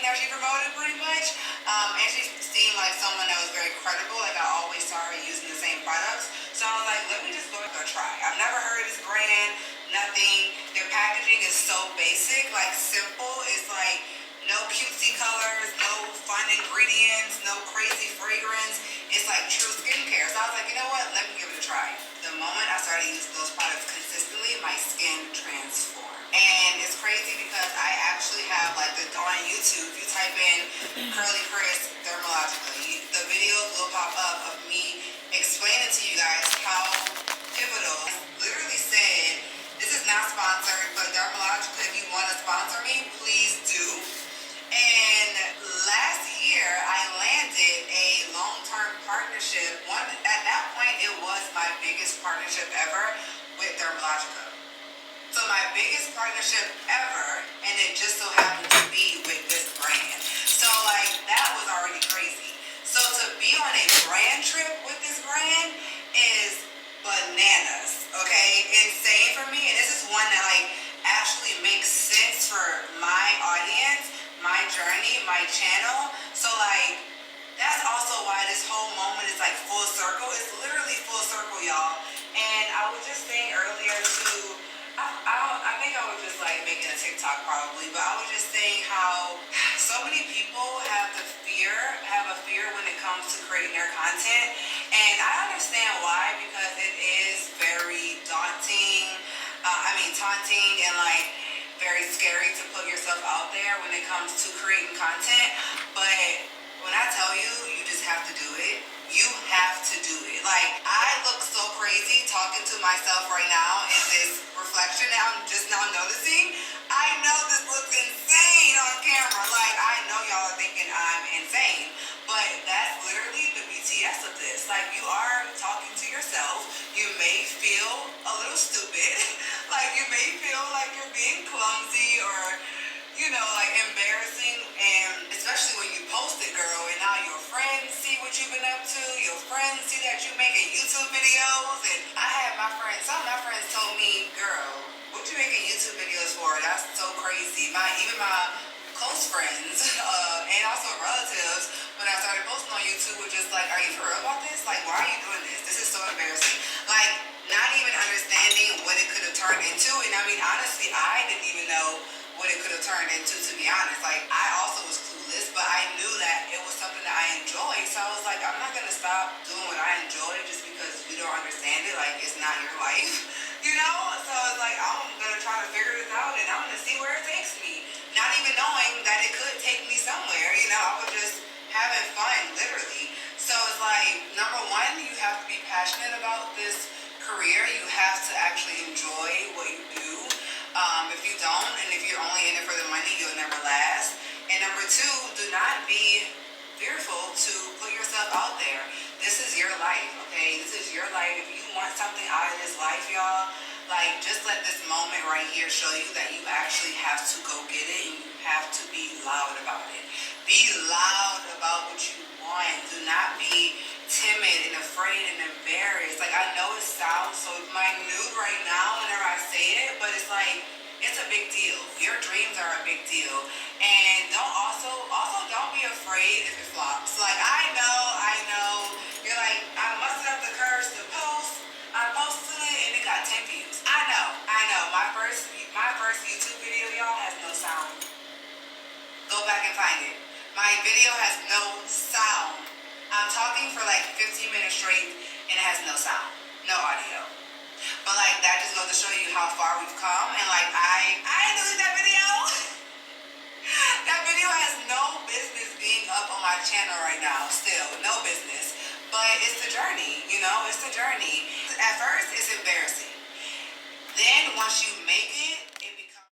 that she promoted pretty much. And she seemed like someone that was very credible. Like I always saw her using the same products. So I was like, let me just go try. I've never heard of this brand, nothing. Their packaging is so basic, like simple. It's like no cutesy colors, no fun ingredients, no crazy fragrance. It's like true skincare. So I was like, you know what? Let me give it a try. The moment I started using those products consistently, my skin transformed. And it's crazy because I actually have like on YouTube, if you type in Curly Chris Dermalogica, the videos will pop up of me explaining to you guys how pivotal. I literally said, this is not sponsored, but Dermalogica, if you want to sponsor me, please do. And last year, I landed a long-term partnership. At that point, it was my biggest partnership ever with Dermalogica. So my biggest partnership ever, and it just so happened to be with this brand. So like, that was already crazy. So to be on a brand trip with this brand is bananas, okay? Insane for me, and this is one that like actually makes sense for my audience, my journey, my channel. So like, that's also why this whole moment is like full circle. It's literally full circle, y'all. And I was just saying earlier too, I think I was just like making a TikTok probably, but I was just saying how so many people have a fear when it comes to creating their content. And I understand why, because it is very daunting, taunting and like very scary to put yourself out there when it comes to creating content. But when I tell you, you just have to do it. You have to do it. Like, I look so crazy talking to myself right now in this reflection that I'm just now noticing. I know this looks insane on camera. Like, I know y'all are thinking I'm insane. But that's literally the BTS of this. Like, you are talking to yourself. You may feel a little stupid. Like, you may feel like you're being clumsy or, you know, like embarrassing, and especially when you post it, girl, and now your friends see what you've been up to, your friends see that you're making YouTube videos, and I had some of my friends told me, girl, what you making YouTube videos for? That's so crazy. Even my close friends, and also relatives, when I started posting on YouTube, were just like, are you for real about this? Like, why are you doing this? This is so embarrassing. Like, not even understanding what it could have turned into, and I mean, honestly, I didn't even know what it could have turned into, to be honest. Like, I also was clueless, but I knew that it was something that I enjoyed. So I was like, I'm not going to stop doing what I enjoy just because you don't understand it. Like, it's not your life, you know? So it's like, I'm going to try to figure this out, and I'm going to see where it takes me. Not even knowing that it could take me somewhere, you know? I was just having fun, literally. So it's like, number one, you have to be passionate about this career. You have to actually enjoy what you do. If you don't, and if you're only in it for the money, you'll never last. And number two, do not be fearful to put yourself out there. This is your life, okay? This is your life. If you want something out of this life, y'all, like, just let this moment right here show you that you actually have to go get it, and you have to be loud about it. Be loud about what you want. Do not be timid and afraid and embarrassed. Like, I know it sounds so minute right now whenever I say it, but it's like, it's a big deal. Your dreams are a big deal. And don't be afraid if it flops. Like, I know, you're like, I mustered up the courage to post. I posted it and it got 10 views. I know. My first YouTube video, y'all, has no sound. Go back and find it. My video has no sound. I'm talking for like 15 minutes straight and it has no sound, no audio. But like, that just goes to show you how far we've come. And like, I deleted that video. That video has no business being up on my channel right now. Still, no business. But it's the journey, you know, it's the journey. At first, it's embarrassing. Then once you make it, it becomes...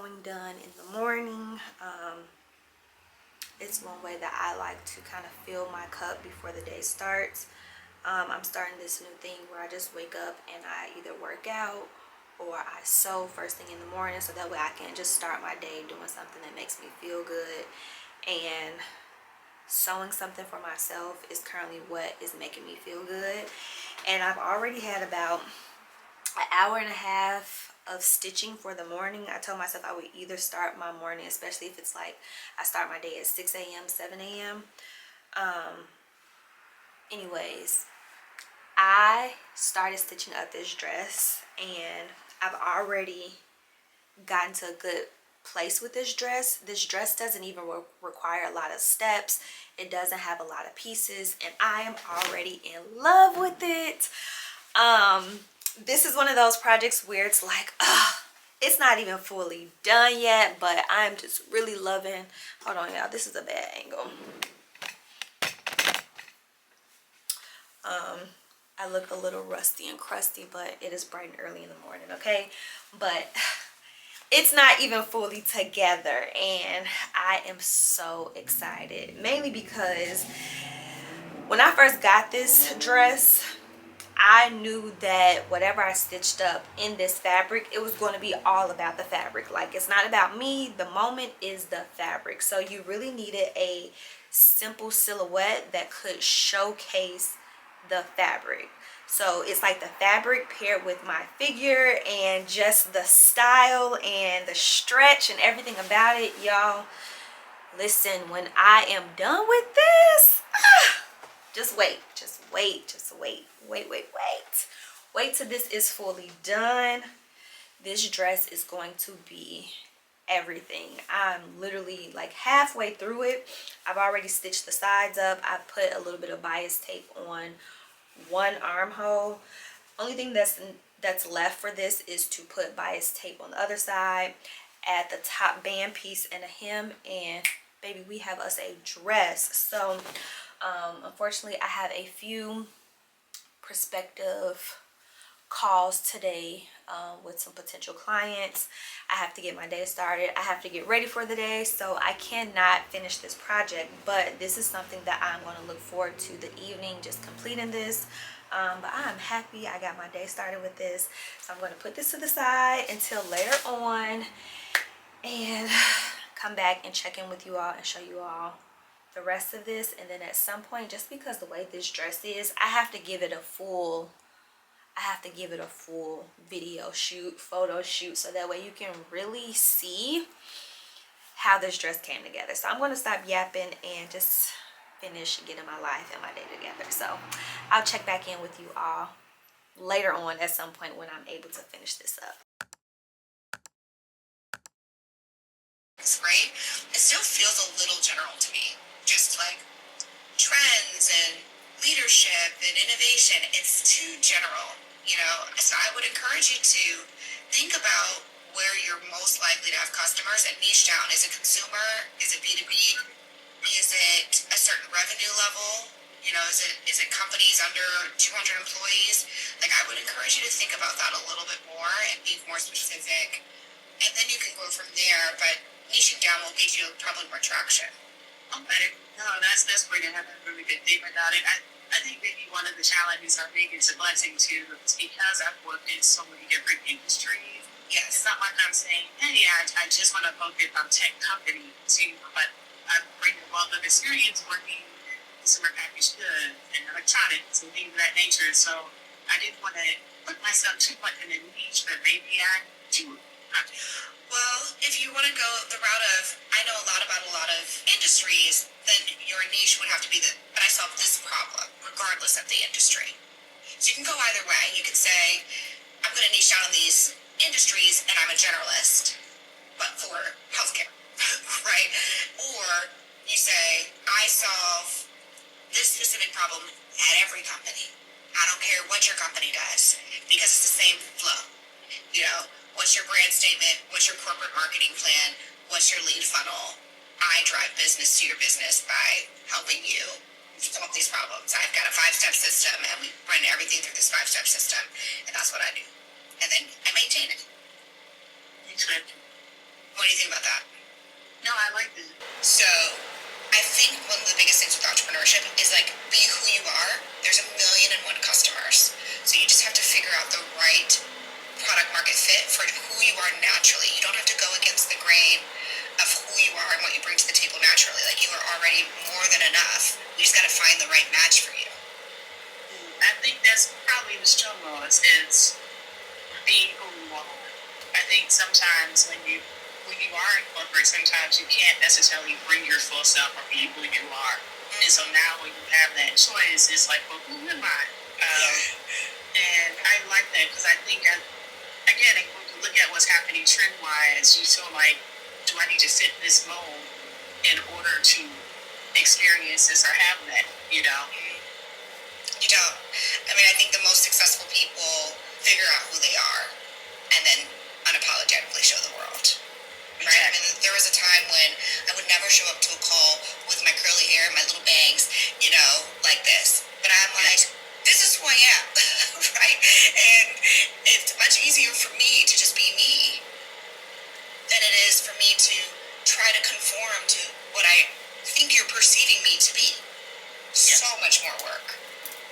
sewing done in the morning. It's one way that I like to kind of fill my cup before the day starts. I'm starting this new thing where I just wake up and I either work out or I sew first thing in the morning, so that way I can just start my day doing something that makes me feel good. And sewing something for myself is currently what is making me feel good. And I've already had about an hour and a half of stitching for the morning. I told myself I would either start my morning, especially if it's like I start my day at 6 a.m., 7 a.m. Anyways, I started stitching up this dress and I've already gotten to a good place with this dress. This dress doesn't even require a lot of steps. It doesn't have a lot of pieces and I am already in love with it. This is one of those projects where it's like, it's not even fully done yet, but I'm just really loving. Hold on, y'all, this is a bad angle. I look a little rusty and crusty, but it is bright and early in the morning, okay? But it's not even fully together and I am so excited, mainly because when I first got this dress, I knew that whatever I stitched up in this fabric, it was going to be all about the fabric. Like, it's not about me. The moment is the fabric. So you really needed a simple silhouette that could showcase the fabric. So it's like the fabric paired with my figure and just the style and the stretch and everything about it. Y'all, listen, when I am done with this, just wait, just wait, just wait, wait till this is fully done. This dress is going to be everything. I'm literally like halfway through it. I've already stitched the sides up. I put a little bit of bias tape on one armhole. Only thing that's left for this is to put bias tape on the other side, add the top band piece and a hem, and baby, we have us a dress. So unfortunately, I have a few prospective calls today with some potential clients. I have to get my day started. I have to get ready for the day, so I cannot finish this project, but this is something that I'm going to look forward to the evening, just completing this. But I'm happy I got my day started with this, so I'm going to put this to the side until later on and come back and check in with you all and show you all the rest of this. And then at some point, just because the way this dress is, I have to give it a full video shoot, photo shoot, so that way you can really see how this dress came together. So I'm going to stop yapping and just finish getting my life and my day together. So I'll check back in with you all later on at some point when I'm able to finish this up. Right? It still feels a little general to me. Just like trends and leadership and innovation. It's too general, you know? So I would encourage you to think about where you're most likely to have customers and niche down. Is it consumer? Is it B2B? Is it a certain revenue level? You know, is it companies under 200 employees? Like, I would encourage you to think about that a little bit more and be more specific. And then you can go from there, but niching down will get you probably more traction. Okay. No, that's great. I have a really good thing about it. I think maybe one of the challenges, I think it's a blessing too, is because I've worked in so many different industries. Yes. It's not like I'm saying, hey, I just want to focus on tech companies, you know, but I bring a wealth of experience working in consumer packaged goods and electronics and things of that nature. So I didn't want to put myself too much in a niche, but maybe I do. Well, if you want to go the route of, I know a lot about a lot of industries, then your niche would have to be but I solve this problem, regardless of the industry. So you can go either way. You could say, I'm going to niche down on these industries, and I'm a generalist, but for healthcare, right? Or you say, I solve this specific problem at every company. I don't care what your company does, because it's the same flow. You know, what's your brand statement? What's your corporate marketing plan? What's your lead funnel? I drive business to your business by helping you solve these problems. I've got a 5-step system, and we run everything through this 5-step system, and that's what I do. And then I maintain it. Exactly. What do you think about that? No, I like that. So, I think one of the biggest things with entrepreneurship is like be who you are. There's 1,000,001 customers. So you just have to figure out the right product market fit for who you are naturally. You don't have to go against the grain of who you are and what you bring to the table naturally. Like you are already more than enough. We just got to find the right match for you. I think that's probably the struggle is being who you are. I think sometimes when you are in corporate, sometimes you can't necessarily bring your full self or be who you are. And so now when you have that choice, it's like, well, who am I? And I like that because I think, again, when you look at what's happening trend-wise, you feel like, do I need to fit this mold in order to experience this or have that, you know? You don't. I mean, I think the most successful people figure out who they are and then unapologetically show the world. Right? I mean, there was a time when I would never show up to a call with my curly hair and my little bangs, you know, like this. But I'm like, this is who I am, right? And it's much easier for me to just be me than it is for me to try to conform to what I think you're perceiving me to be. So much more work.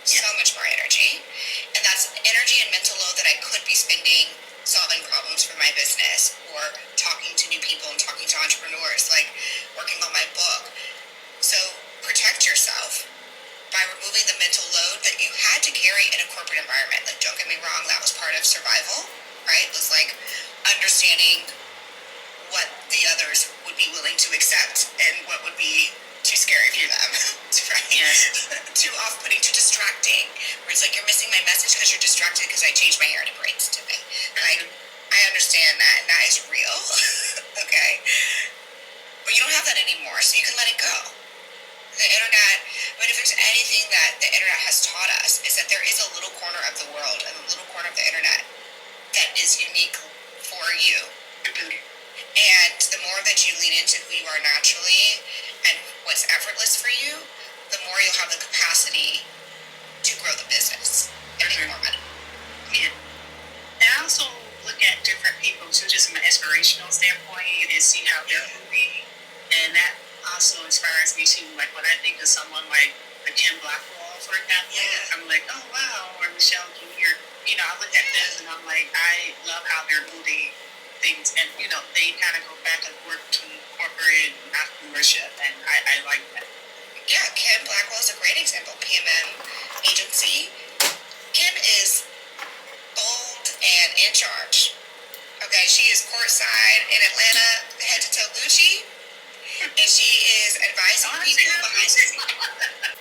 So much more energy. And that's energy and mental load that I could be spending solving problems for my business or talking to new people and talking to entrepreneurs, like working on my book. So protect yourself by removing the mental load that you had to carry in a corporate environment. Like, don't get me wrong, that was part of survival, right? It was like understanding what the others would be willing to accept and what would be too scary for them, right? Yes. Too off-putting, too distracting. Where it's like, you're missing my message because you're distracted because I changed my hair to braids today. Like, I understand that, and that is real, okay? But you don't have that anymore, so you can let it go. The internet, I mean, if there's anything that the internet has taught us, is that there is a little corner of the world and a little corner of the internet that is unique for you. And the more that you lean into who you are naturally and what's effortless for you, the more you'll have the capacity to grow the business and make more money. Yeah. And I also look at different people too, just from an inspirational standpoint, and see how they're moving. And that also inspires me too. Like when I think of someone like a Kim Blackwell, for example, I'm like, oh wow, or Michelle Jr. You know, I look at them and I'm like, I love how they're moving things, and you know, they kind of go back and forth between corporate and entrepreneurship, and I like that. Yeah, Kim Blackwell is a great example. PMM agency. Kim is bold and in charge. Okay, she is courtside in Atlanta, head to toe Gucci, and she is advising people behind the scenes.